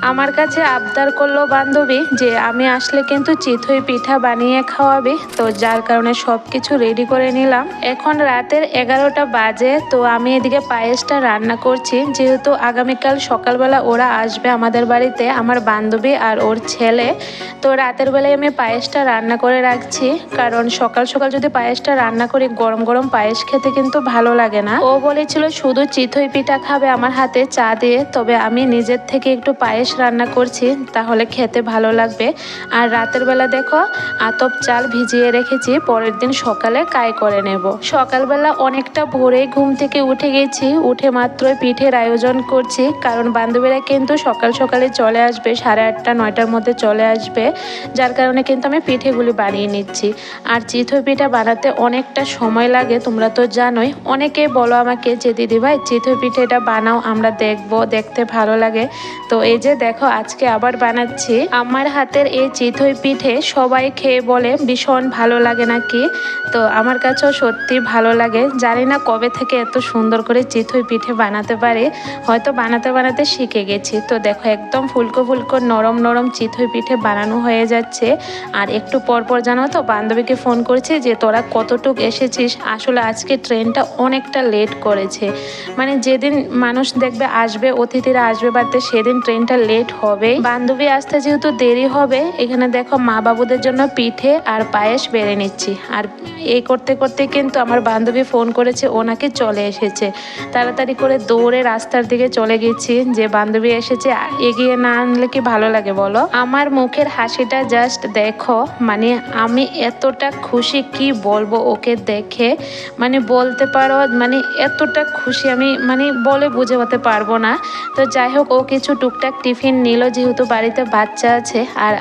আমার কাছে আবদার করলো বান্ধবী যে আমি আসলে কিন্তু চিতই পিঠা বানিয়ে খাওয়াবে, তো যার কারণে সব কিছু রেডি করে নিলাম। এখন রাতের 11টা বাজে, তো আমি এদিকে পায়েসটা রান্না করছি। যেহেতু আগামীকাল সকালবেলা ওরা আসবে আমাদের বাড়িতে, আমার বান্ধবী আর ওর ছেলে, তো রাতের বেলায় আমি পায়েসটা রান্না করে রাখছি। কারণ সকাল সকাল যদি পায়েসটা রান্না করি, গরম গরম পায়েস খেতে কিন্তু ভালো লাগে না। ও বলেছিল শুধু চিতই পিঠা খাবে আমার হাতে চা দিয়ে, তবে আমি নিজের থেকে একটু পায়েস রান্না করছি, তাহলে খেতে ভালো লাগবে। আর রাতের বেলা দেখো আতপ চাল ভিজিয়ে রেখেছি, পরের দিন সকালে কাই করে নেব। সকালবেলা অনেকটা ভোরেই ঘুম থেকে উঠে গেছি, উঠে মাত্রই পিঠের আয়োজন করছি। কারণ বান্ধবীরা কিন্তু সকাল সকালে চলে আসবে, 8:30 9টার মধ্যে চলে আসবে, যার কারণে কিন্তু আমি পিঠেগুলি বানিয়ে নিচ্ছি। আর চিতই পিঠা বানাতে অনেকটা সময় লাগে, তোমরা তো জানোই। অনেকে বলো আমাকে যে দিদিভাই চিতই পিঠেটা বানাও, আমরা দেখবো, দেখতে ভালো লাগে। তো এই যে দেখো আজকে আবার বানাচ্ছি। আমার হাতের এই চিতই পিঠে সবাই খেয়ে বলে ভীষণ ভালো লাগে নাকি, তো আমার কাছেও সত্যি ভালো লাগে। জানি না কবে থেকে এত সুন্দর করে চিতই পিঠে বানাতে পারি, হয়তো বানাতে বানাতে শিখে গেছি। তো দেখো একদম ফুলকো ফুলকো নরম নরম চিতই পিঠে বানানো হয়ে যাচ্ছে। আর একটু পর পর জানো তো বান্ধবীকে ফোন করছি যে তোরা কতটুক এসেছিস। আসলে আজকে ট্রেনটা অনেকটা লেট করেছে, মানে যেদিন মানুষ দেখবে আসবে, অতিথিরা আসবে বাড়িতে, সেদিন ট্রেনটা লেট হবে। বান্ধবী আসতে যেহেতু দেরি হবে, এখানে দেখো মা বাবুদের জন্য পিঠে আর পায়েস বেড়ে নিচ্ছি। আর এই করতে করতে কিন্তু আমার বান্ধবী ফোন করেছে, ও নাকি চলে এসেছে। তাড়াতাড়ি করে দৌড়ে রাস্তার দিকে চলে গেছি, যে বান্ধবী এসেছে, এগিয়ে না আনলে কি ভালো লাগে বলো। আমার মুখের হাসিটা জাস্ট দেখো, মানে আমি এতটা খুশি কি বলবো ওকে দেখে, মানে বলতে পারো, মানে এতটা খুশি আমি মানে বলে বুঝাতে পারবো না। তো যাই হোক, ও কিছু টুকটাক টিফিন নিল, যেহেতু বাড়িতে বাচ্চা আছে। আর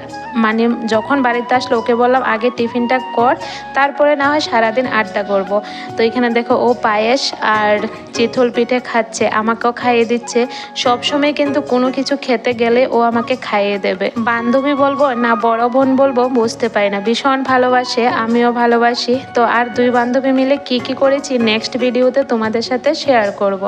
মানে যখন বাড়িতে আসলো ওকে বললাম আগে টিফিনটা কর, তারপরে না হয় সারাদিন আড্ডা করব। তো এখানে দেখো ও পায়েস আর চিতই পিঠে খাচ্ছে, আমাকেও খাইয়ে দিচ্ছে। সবসময় কিন্তু কোনো কিছু খেতে গেলে ও আমাকে খাইয়ে দেবে। বান্ধবী বলবো না বড় বোন বলবো বুঝতে পারি না, ভীষণ ভালোবাসে, আমিও ভালোবাসি। তো আর দুই বান্ধবী মিলে কি কি করেছি নেক্সট ভিডিওতে তোমাদের সাথে শেয়ার করব।